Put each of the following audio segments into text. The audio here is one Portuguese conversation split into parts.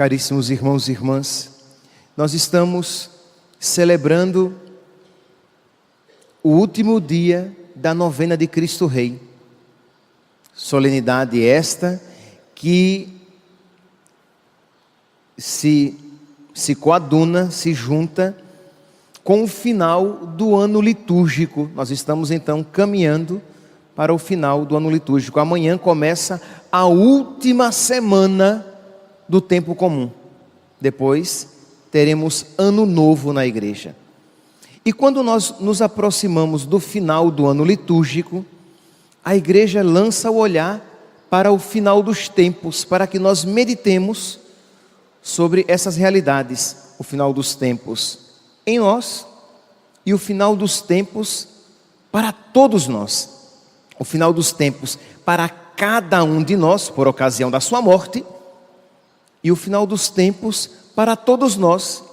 Caríssimos irmãos e irmãs, nós estamos celebrando o último dia da novena de Cristo Rei. Solenidade esta que se coaduna, se junta com o final do ano litúrgico. Nós estamos então caminhando para o final do ano litúrgico. Amanhã começa a última semana do tempo comum. Depois teremos ano novo na igreja. E quando nós nos aproximamos do final do ano litúrgico, a igreja lança o olhar para o final dos tempos, para que nós meditemos sobre essas realidades. O final dos tempos em nós e o final dos tempos para todos nós. O final dos tempos para cada um de nós, por ocasião da sua morte, e o final dos tempos para todos nós,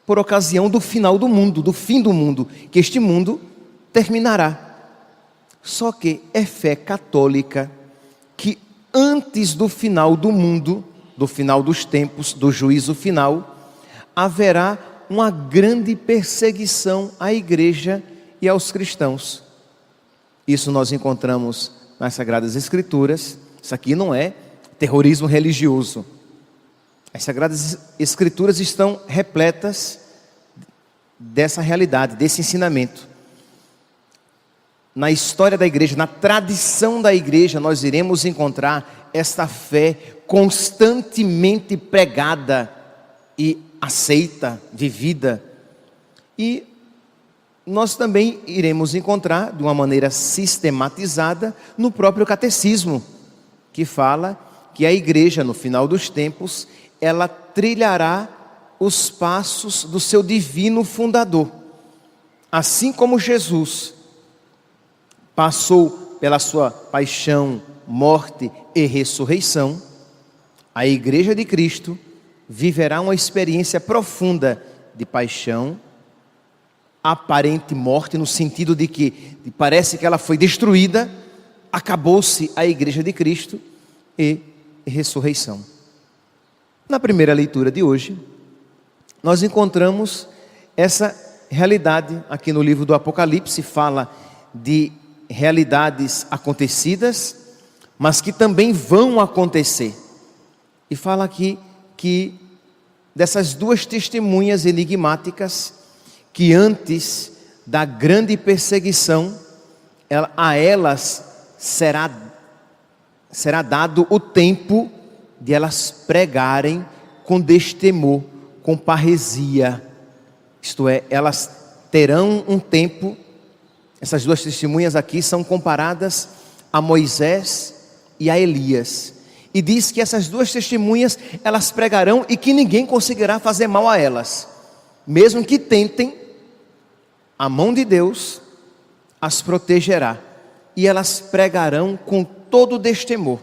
por ocasião do final do mundo, do fim do mundo, que este mundo terminará. Só que é fé católica que antes do final do mundo, do final dos tempos, do juízo final, haverá uma grande perseguição à igreja e aos cristãos. Isso nós encontramos nas Sagradas Escrituras. Isso aqui não é terrorismo religioso. As Sagradas Escrituras estão repletas dessa realidade, desse ensinamento. Na história da igreja, na tradição da igreja, nós iremos encontrar esta fé constantemente pregada e aceita, vivida. E nós também iremos encontrar, de uma maneira sistematizada, no próprio catecismo, que fala que a igreja, no final dos tempos, ela trilhará os passos do seu divino fundador. Assim como Jesus passou pela sua paixão, morte e ressurreição, a igreja de Cristo viverá uma experiência profunda de paixão, aparente morte, no sentido de que parece que ela foi destruída, acabou-se a igreja de Cristo, e ressurreição. Na primeira leitura de hoje, nós encontramos essa realidade. Aqui no livro do Apocalipse fala de realidades acontecidas, mas que também vão acontecer. E fala aqui que dessas duas testemunhas enigmáticas, que antes da grande perseguição, a elas será dado o tempo de elas pregarem com destemor, com parresia. Isto é, elas terão um tempo. Essas duas testemunhas aqui são comparadas a Moisés e a Elias. E diz que essas duas testemunhas, elas pregarão e que ninguém conseguirá fazer mal a elas. Mesmo que tentem, a mão de Deus as protegerá. E elas pregarão com todo destemor.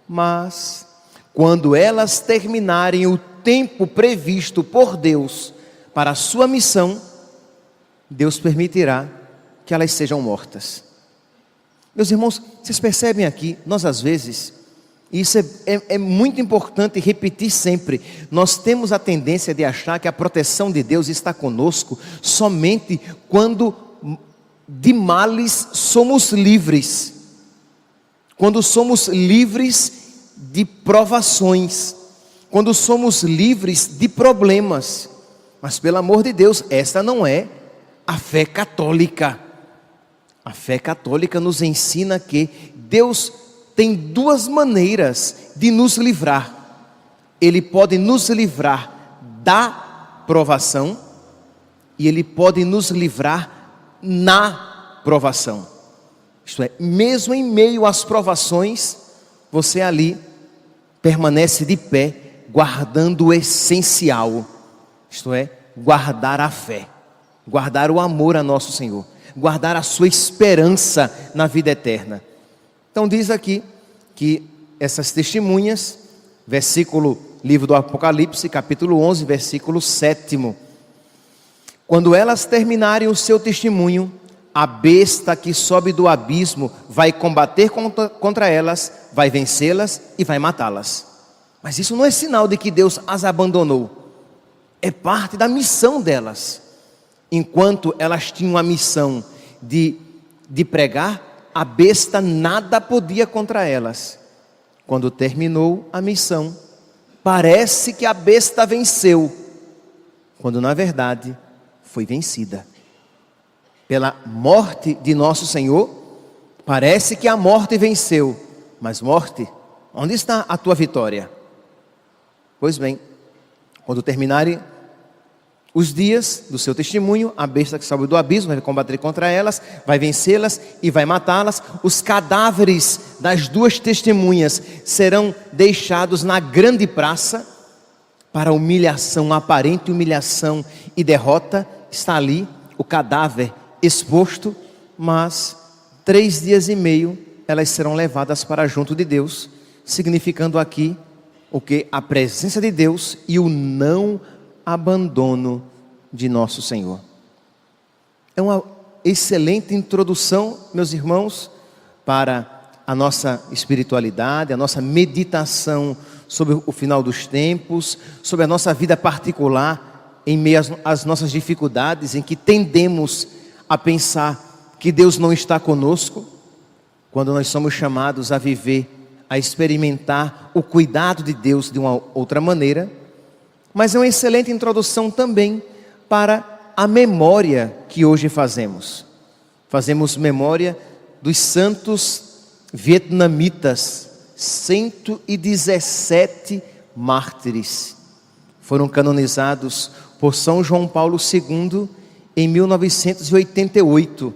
Mas, quando elas terminarem o tempo previsto por Deus para a sua missão, Deus permitirá que elas sejam mortas. Meus irmãos, vocês percebem aqui, nós às vezes, e isso é muito importante repetir sempre, nós temos a tendência de achar que a proteção de Deus está conosco somente quando de males somos livres, quando somos livres de provações, quando somos livres de problemas. Mas pelo amor de Deus, esta não é a fé católica. A fé católica nos ensina que Deus tem duas maneiras de nos livrar. Ele pode nos livrar da provação e Ele pode nos livrar na provação. Isto é, mesmo em meio às provações, você ali permanece de pé, guardando o essencial. Isto é, guardar a fé, guardar o amor a nosso Senhor, guardar a sua esperança na vida eterna. Então diz aqui que essas testemunhas, livro do Apocalipse, capítulo 11, versículo 7. Quando elas terminarem o seu testemunho, a besta que sobe do abismo vai combater contra elas, vai vencê-las e vai matá-las. Mas isso não é sinal de que Deus as abandonou. É parte da missão delas. Enquanto elas tinham a missão de pregar, a besta nada podia contra elas. Quando terminou a missão, parece que a besta venceu, quando na verdade foi vencida. Pela morte de nosso Senhor, parece que a morte venceu. Mas morte, onde está a tua vitória? Pois bem, quando terminarem os dias do seu testemunho, a besta que saiu do abismo vai combater contra elas, vai vencê-las e vai matá-las. Os cadáveres das duas testemunhas serão deixados na grande praça para humilhação, aparente humilhação e derrota. Está ali o cadáver exposto, mas 3 dias e meio elas serão levadas para junto de Deus, significando aqui o que? A presença de Deus e o não abandono de nosso Senhor. É uma excelente introdução, meus irmãos, para a nossa espiritualidade, a nossa meditação sobre o final dos tempos, sobre a nossa vida particular, em meio às nossas dificuldades, em que tendemos a pensar que Deus não está conosco, quando nós somos chamados a viver, a experimentar o cuidado de Deus de uma outra maneira. Mas é uma excelente introdução também para a memória que hoje fazemos. Fazemos memória dos santos vietnamitas, 117 mártires. Foram canonizados por São João Paulo II em 1988.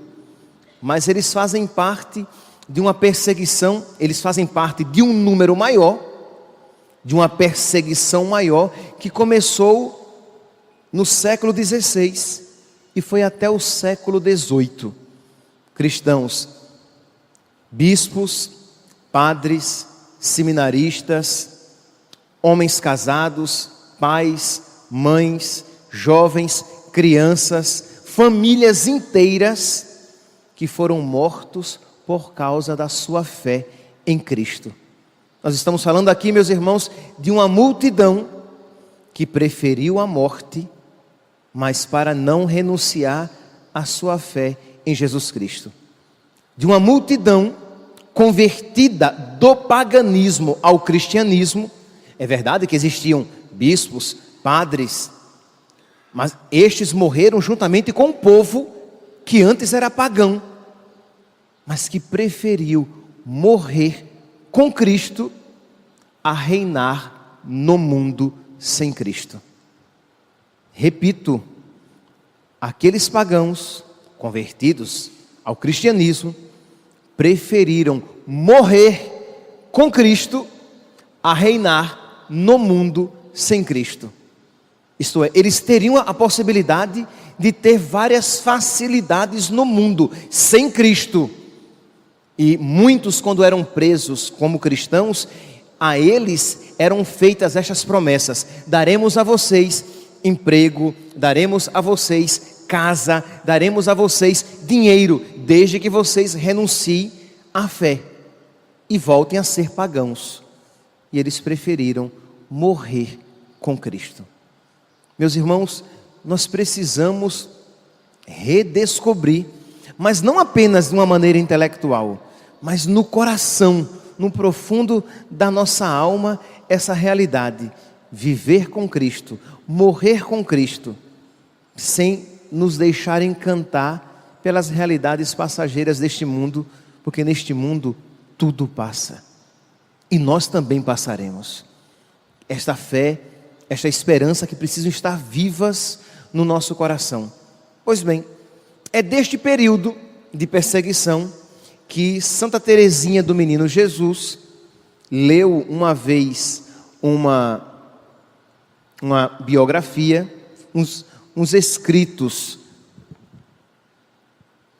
Mas eles fazem parte de uma perseguição, eles fazem parte de um número maior, de uma perseguição maior, que começou no século XVI e foi até o século XVIII. Cristãos, bispos, padres, seminaristas, homens casados, pais, mães, jovens, crianças, famílias inteiras que foram mortos por causa da sua fé em Cristo. Nós estamos falando aqui, meus irmãos, de uma multidão que preferiu a morte, mas para não renunciar à sua fé em Jesus Cristo. De uma multidão convertida do paganismo ao cristianismo. É verdade que existiam bispos, padres, mas estes morreram juntamente com o povo que antes era pagão, mas que preferiu morrer com Cristo a reinar no mundo sem Cristo. Repito, aqueles pagãos convertidos ao cristianismo preferiram morrer com Cristo a reinar no mundo sem Cristo. Isto é, eles teriam a possibilidade de ter várias facilidades no mundo sem Cristo. E muitos, quando eram presos como cristãos, a eles eram feitas estas promessas: daremos a vocês emprego, daremos a vocês casa, daremos a vocês dinheiro, desde que vocês renunciem à fé e voltem a ser pagãos. E eles preferiram morrer com Cristo. Meus irmãos, nós precisamos redescobrir, mas não apenas de uma maneira intelectual, mas no coração, no profundo da nossa alma, essa realidade: viver com Cristo, morrer com Cristo, sem nos deixar encantar pelas realidades passageiras deste mundo, porque neste mundo tudo passa, e nós também passaremos. Esta fé, esta esperança que precisam estar vivas no nosso coração. Pois bem, é deste período de perseguição que Santa Teresinha do Menino Jesus leu uma vez uma biografia, uns escritos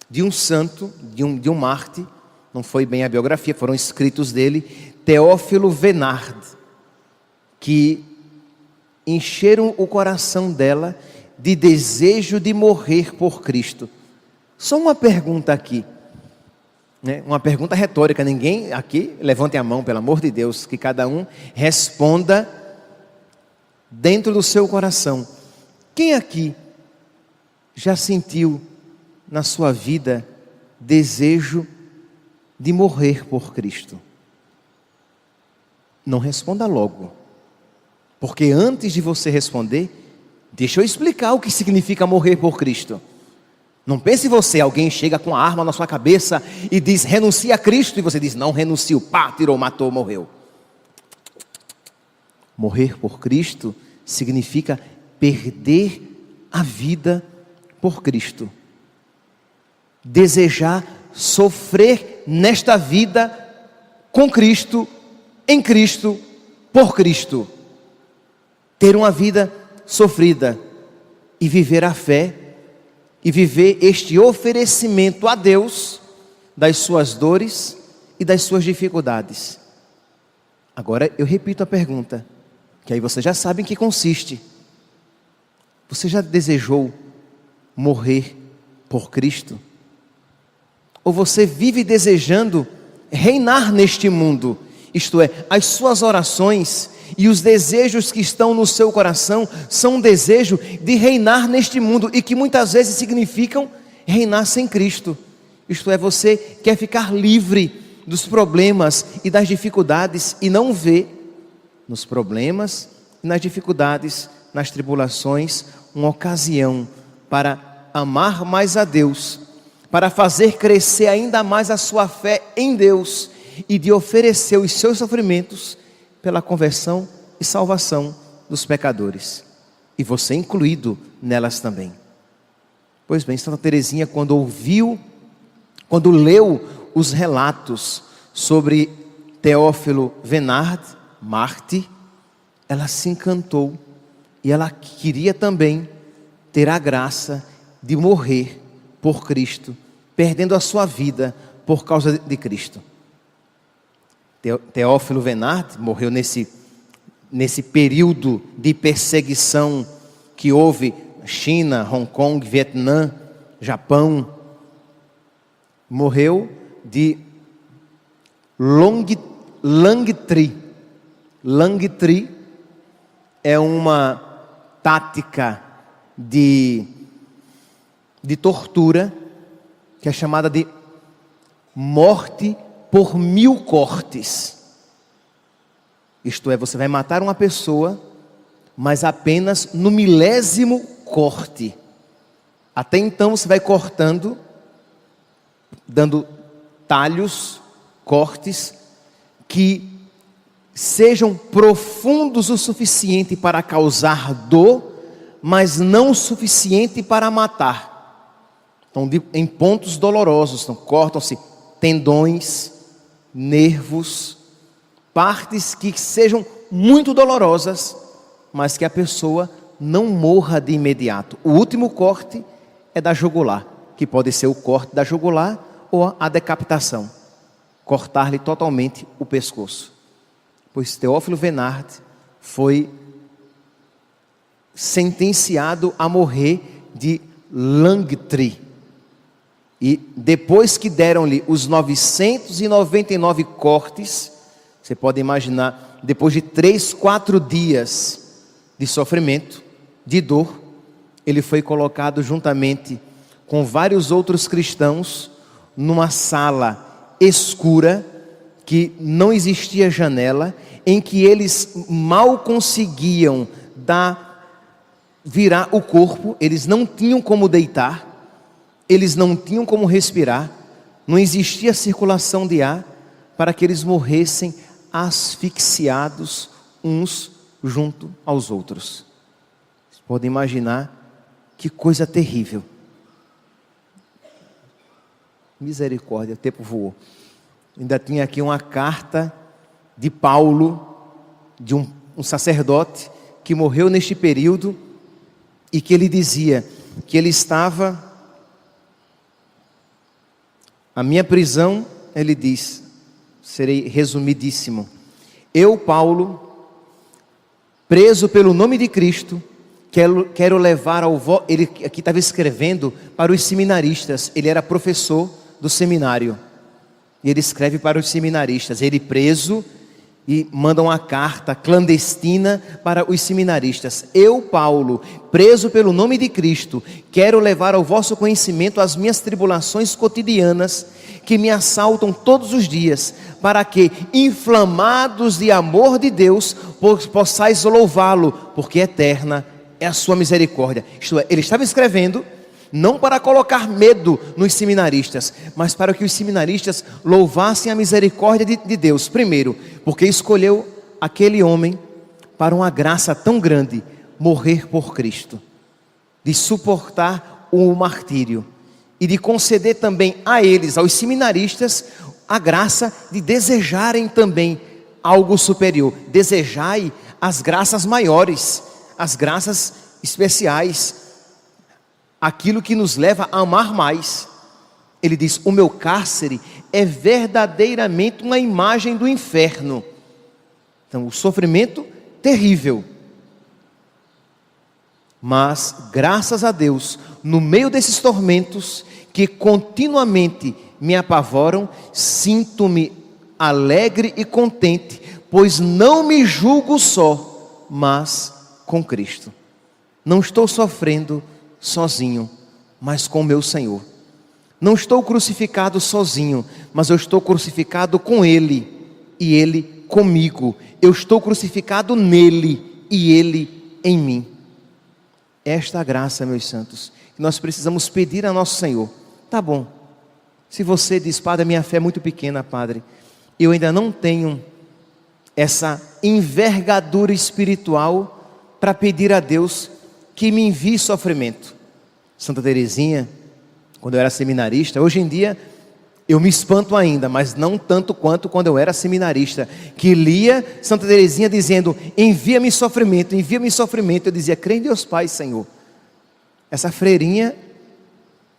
de um santo, de um mártir. Não foi bem a biografia, foram escritos dele, Teófilo Venard, que encheram o coração dela de desejo de morrer por Cristo. Só uma pergunta aqui: Né? Uma pergunta retórica, ninguém aqui levante a mão, pelo amor de Deus, que cada um responda dentro do seu coração. Quem aqui já sentiu na sua vida desejo de morrer por Cristo? Não responda logo, porque antes de você responder, deixa eu explicar o que significa morrer por Cristo. Não pense você, alguém chega com a arma na sua cabeça e diz, renuncie a Cristo, e você diz, não renuncio, pá, tirou, matou, morreu. Morrer por Cristo significa perder a vida por Cristo. Desejar sofrer nesta vida com Cristo, em Cristo, por Cristo. Ter uma vida sofrida e viver a fé e viver este oferecimento a Deus das suas dores e das suas dificuldades. Agora eu repito a pergunta, que aí você já sabe em que consiste. Você já desejou morrer por Cristo? Ou você vive desejando reinar neste mundo? Isto é, as suas orações e os desejos que estão no seu coração são um desejo de reinar neste mundo e que muitas vezes significam reinar sem Cristo. Isto é, você quer ficar livre dos problemas e das dificuldades e não vê nos problemas e nas dificuldades, nas tribulações, uma ocasião para amar mais a Deus, para fazer crescer ainda mais a sua fé em Deus e de oferecer os seus sofrimentos pela conversão e salvação dos pecadores, e você incluído nelas também. Pois bem, Santa Teresinha, quando leu os relatos sobre Teófilo Venard, mártir, ela se encantou e ela queria também ter a graça de morrer por Cristo, perdendo a sua vida por causa de Cristo. Teófilo Venard morreu nesse período de perseguição que houve na China, Hong Kong, Vietnã, Japão. Morreu de Langtry. Langtry é uma tática de tortura que é chamada de morte por 1000 cortes. Isto é, você vai matar uma pessoa, mas apenas no 1000º corte. Até então você vai cortando, dando talhos, cortes, que sejam profundos o suficiente para causar dor, mas não o suficiente para matar. Então, em pontos dolorosos, então, cortam-se tendões, nervos, partes que sejam muito dolorosas, mas que a pessoa não morra de imediato. O último corte é da jugular, que pode ser o corte da jugular ou a decapitação, cortar-lhe totalmente o pescoço. Pois Teófilo Venard foi sentenciado a morrer de Langtry. E depois que deram-lhe os 999 cortes, você pode imaginar, depois de 3, 4 dias de sofrimento, de dor, ele foi colocado juntamente com vários outros cristãos numa sala escura, que não existia janela, em que eles mal conseguiam virar o corpo, eles não tinham como deitar, eles não tinham como respirar, não existia circulação de ar, para que eles morressem asfixiados uns junto aos outros. Vocês podem imaginar que coisa terrível. Misericórdia, o tempo voou. Ainda tinha aqui uma carta de Paulo, de um sacerdote que morreu neste período, e que ele dizia que ele estava... A minha prisão, ele diz, serei resumidíssimo. Eu, Paulo, preso pelo nome de Cristo, quero levar ele aqui estava escrevendo para os seminaristas, ele era professor do seminário. E ele escreve para os seminaristas, ele preso, e manda uma carta clandestina para os seminaristas. Eu, Paulo, preso pelo nome de Cristo, quero levar ao vosso conhecimento as minhas tribulações cotidianas, que me assaltam todos os dias, para que, inflamados de amor de Deus, possais louvá-lo, porque eterna é a sua misericórdia. Isto é, ele estava escrevendo não para colocar medo nos seminaristas, mas para que os seminaristas louvassem a misericórdia de Deus. Primeiro, porque escolheu aquele homem para uma graça tão grande, morrer por Cristo, de suportar o martírio e de conceder também a eles, aos seminaristas, a graça de desejarem também algo superior. Desejai as graças maiores, as graças especiais, aquilo que nos leva a amar mais. Ele diz: o meu cárcere é verdadeiramente uma imagem do inferno. Então, o sofrimento terrível. Mas, graças a Deus, no meio desses tormentos que continuamente me apavoram, sinto-me alegre e contente, pois não me julgo só, mas com Cristo. Não estou sofrendo sozinho, mas com o meu Senhor. Não estou crucificado sozinho, mas eu estou crucificado com Ele, e Ele comigo. Eu estou crucificado nele, e Ele em mim. Esta graça, meus santos, que nós precisamos pedir a nosso Senhor. Tá bom, se você diz: Padre, minha fé é muito pequena, Padre, eu ainda não tenho essa envergadura espiritual para pedir a Deus que me envie sofrimento. Santa Teresinha, quando eu era seminarista, hoje em dia eu me espanto ainda, mas não tanto quanto quando eu era seminarista, que lia Santa Teresinha dizendo: envia-me sofrimento, envia-me sofrimento. Eu dizia: crê em Deus Pai, Senhor. Essa freirinha,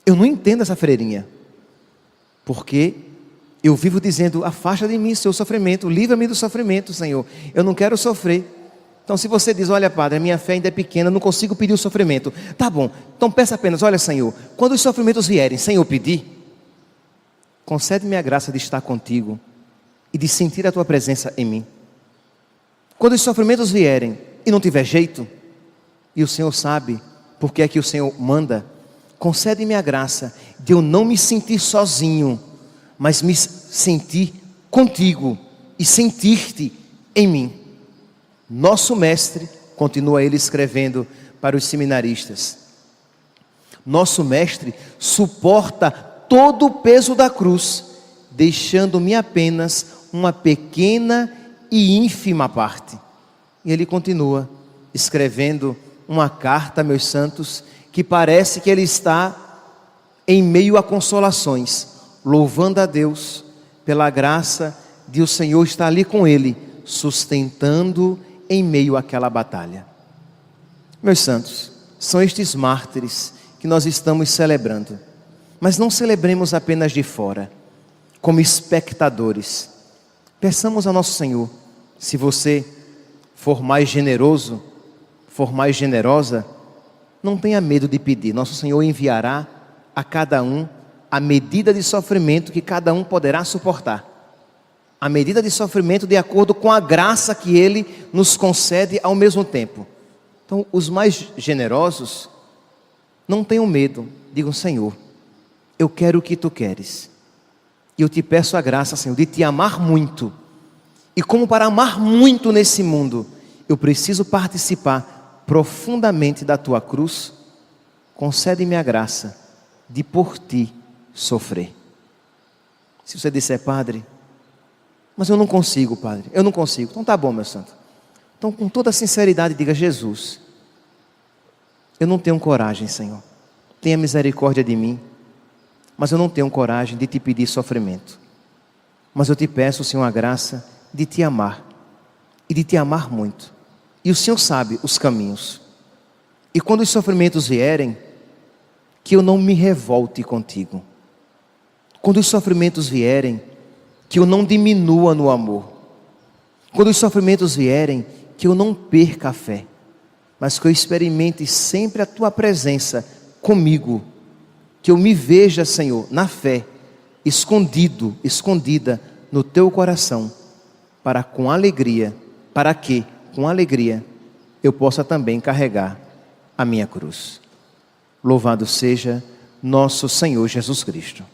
eu não entendo essa freirinha, porque eu vivo dizendo: afasta de mim seu sofrimento, livra-me do sofrimento, Senhor, eu não quero sofrer. Então, se você diz: olha, Padre, a minha fé ainda é pequena, não consigo pedir o sofrimento. Tá bom, então peça apenas: olha, Senhor, quando os sofrimentos vierem, sem eu pedir, concede-me a graça de estar contigo e de sentir a tua presença em mim. Quando os sofrimentos vierem e não tiver jeito, e o Senhor sabe porque é que o Senhor manda, concede-me a graça de eu não me sentir sozinho, mas me sentir contigo e sentir-te em mim. Nosso mestre, continua ele escrevendo para os seminaristas, nosso mestre suporta todo o peso da cruz, deixando-me apenas uma pequena e ínfima parte. E ele continua escrevendo uma carta, meus santos, que parece que ele está em meio a consolações, louvando a Deus pela graça de o Senhor estar ali com ele, sustentando em meio àquela batalha. Meus santos, são estes mártires que nós estamos celebrando. Mas não celebremos apenas de fora, como espectadores. Peçamos ao nosso Senhor, se você for mais generoso, for mais generosa, não tenha medo de pedir. Nosso Senhor enviará a cada um a medida de sofrimento que cada um poderá suportar. A medida de sofrimento de acordo com a graça que Ele nos concede ao mesmo tempo. Então, os mais generosos, não tenham medo, digam: Senhor, eu quero o que Tu queres, e eu te peço a graça, Senhor, de Te amar muito, e como para amar muito nesse mundo, eu preciso participar profundamente da Tua cruz. Concede-me a graça de por Ti sofrer. Se você disser: Padre, mas eu não consigo, Padre, eu não consigo. Então tá bom, meu santo. Então, com toda sinceridade, diga: Jesus, eu não tenho coragem, Senhor, tenha misericórdia de mim, mas eu não tenho coragem de Te pedir sofrimento. Mas eu Te peço, Senhor, a graça de Te amar, e de Te amar muito. E o Senhor sabe os caminhos. E quando os sofrimentos vierem, que eu não me revolte contigo. Quando os sofrimentos vierem, que eu não diminua no amor. Quando os sofrimentos vierem, que eu não perca a fé, mas que eu experimente sempre a Tua presença comigo. Que eu me veja, Senhor, na fé, escondida no teu coração, para que com alegria eu possa também carregar a minha cruz. Louvado seja nosso Senhor Jesus Cristo.